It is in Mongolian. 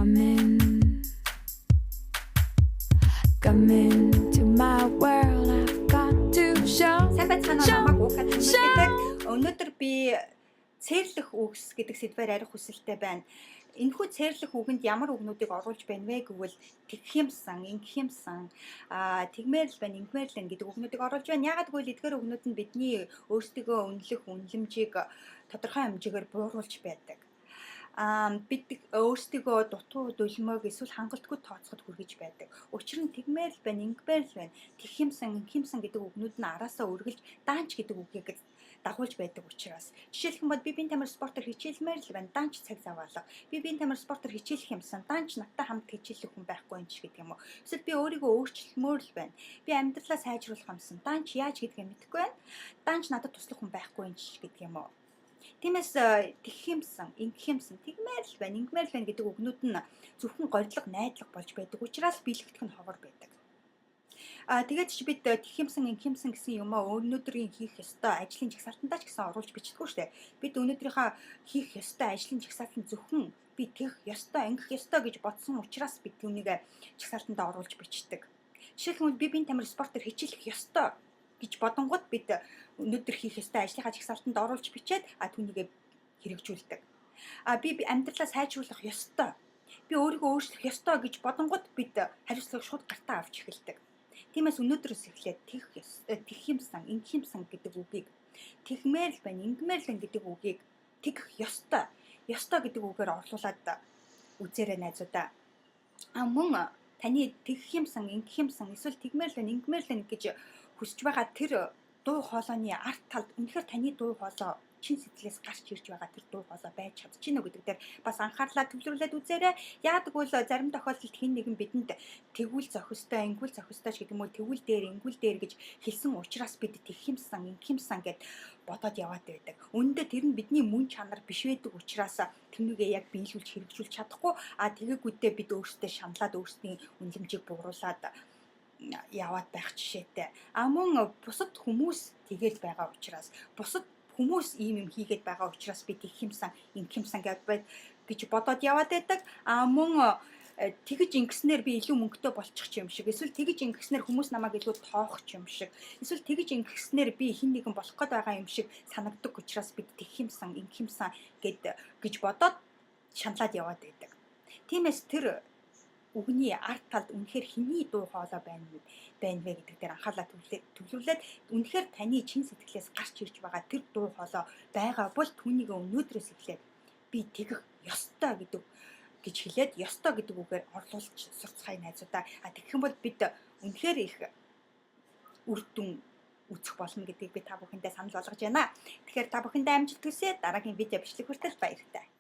Come into my world, I've got to show. Сайн байцгаана уу намайг уухад хэлдэг. Өнөөдөр би цээрлэх үгс гэдэг сэдвээр арих хүсэлтэй байна. Энэхүү цээрлэх үгэнд ямар үгнүүдийг оруулж байна вэ гэвэл тэгэх юмсан, ингэх юмсан, тэгмээр л байна, ингэмээр л байна гэдэг үгнүүдийг оруулж байна. Яагаад гэвэл эдгээр үгнүүд нь бидний өөрсдөө үнэлэх үнэлэмжийг тодорхой хэмжээгээр бууруулж байдаг. Бид өөрсдөө дутуу дулмыг эсвэл хангалтгүй тооцоход хүргэж байдаг. Учир нь тэгмээр л байна, ингэмээр л байна. Тэгэх юмсан, ингэх юмсан гэдэг үгнүүд нь араасаа үргэлж даанч гэдэг үгийг дагуулж байдаг учраас. Жишээлх юм бол би биеийн тамир спортоор хичээлмээр л байна. Даанч цаг зав алга. Би биеийн тамир спортоор хичээлэх юмсан. Даанч надтай хамт хичээлэх хүн байхгүй юм ч гэдэг юм уу. Эсвэл би өөрийгөө өөрчлөлмөр л байна. Би амьдралаа сайжруулах юмсан. Даанч яаж гэдгийг мэдэхгүй байна. Даанч надад туслах хүн байхгүй юм ч гэдэг юм уу. Тиймээс тэгэх юмсан, ингэх юмсан, тэгмээр л байна, ингэмээр л байна гэдэг үгнүүд нь зөвхөн горилго, найдлага болж байдаг. Учраас биелэгдэх нь ховор байдаг. Тэгээд чи бид тэгэх юмсан, ингэх юмсан гэсэн юм аа өнөөдрийн хийх ёстой ажлын жагсаалтандаа ч гэсэн оруулж бичдэггүй шүү дээ. Бид өнөөдрийнхөө хийх ёстой ажлын жагсаалтанд зөвхөн би тэгэх ёстой, ингэх ёстой гэж бодсон учраас бид түүнийг жагсаалтандаа оруулж бичдэг. Жишээлбэл би биеийн тамир спортоор хичээлэх ёстой гэж бодонгууд бид өнөөдөр хийх ёстой ажлынхаа жагсаалтанд оруулж бичээд түүнийг хэрэгжүүлдэг. Би амьдралаа сайжруулах ёстой. Би өөрийгөө өөрчлөх ёстой гэж бодонгууд бид хариуцлагыг шууд гартаа авч эхэлдэг. Тиймээс өнөөдрөөс эхлээд тэгэх юмсан, ингэх юмсан гэдэг үгийг тэгмээр л байна, ингэмээр л байна гэдэг үгийг тэгэх ёстой. Ёстой гэдэг үгээр орлуулад үзээрэй найзуудаа. Мөн таны тэгэх юмсан, ингэх юмсан, эсвэл тэгмээр л байна, ингэмээр л байна гэж хүсэж байгаа тэр дуу хоолойны арт талд үнэхээр таны дуу хоолой чин сэтгэлээс гарч ирж байгаа тэр дуу хоолой байж чадчихна уу гэдэг дээр бас анхаарлаа төвлөрүүлээд үзээрэй. Яадаг бол зарим тохиолдолд хэн нэгэн бидэнд тэгвэл зохистой, ингүүл зохистой ч гэдэг юм уу, тэгвэл дээр, ингүүл дээр гэж хэлсэн учраас бид тэгэх юмсан, ингэх юмсан гэд бодоод яваад байдаг. Үүндээ тэр нь бидний мөн чанар биш байдаг учраас тэрнийгээ яг биелүүлж хэрэгжүүлж чадахгүй. Тэгээгүйдээ бид өөрсдөө шаналаад өөрсдийн үнэлэмжийг бууруулад яваад байх жишээтэй. Мөн бусад хүмүүс тэгээд байгаа учраас бусад хүмүүс ийм юм хийгээд байгаа учраас би тэгэх юмсан, ингэх юмсан гэж бодоод яваад байдаг. Мөн тэгэж ингэснээр би илүү мөнгөтэй болчих юм шиг, эсвэл тэгэж ингэснээр хүмүүс намайг илүү тоох юм шиг, эсвэл тэгэж ингэснээр би хэн нэгэн болох гээд байгаа юм шиг санагддаг учраас бид тэгэх юмсан, ингэх юмсан гэж бодоод шаналаад яваад байдаг. Тиймээс тэр үгний арт талд үнэхээр хэний дуу хоолой байна вэ гэдэг дээр анхаарлаа төвлөрүүлээд үнэхээр таны чин сэтгэлээс гарч ирж байгаа тэр дуу хоолой байгаа бол түүнийг өнөөдрөөс эхлээд би тэгэх ёстой гэж хэлээд ёстой гэдэг үгээр орлуулж сурцгаая найзуудаа. Тэгэх юм бол бид үнэхээр их үр дүн үзэх болно гэдгийг би та бүхэндээ санал болгож байна. Тэгэхээр та бүхэндээ амжилт хүсье. Дараагийн видео бичлэг хүртэл баяртай.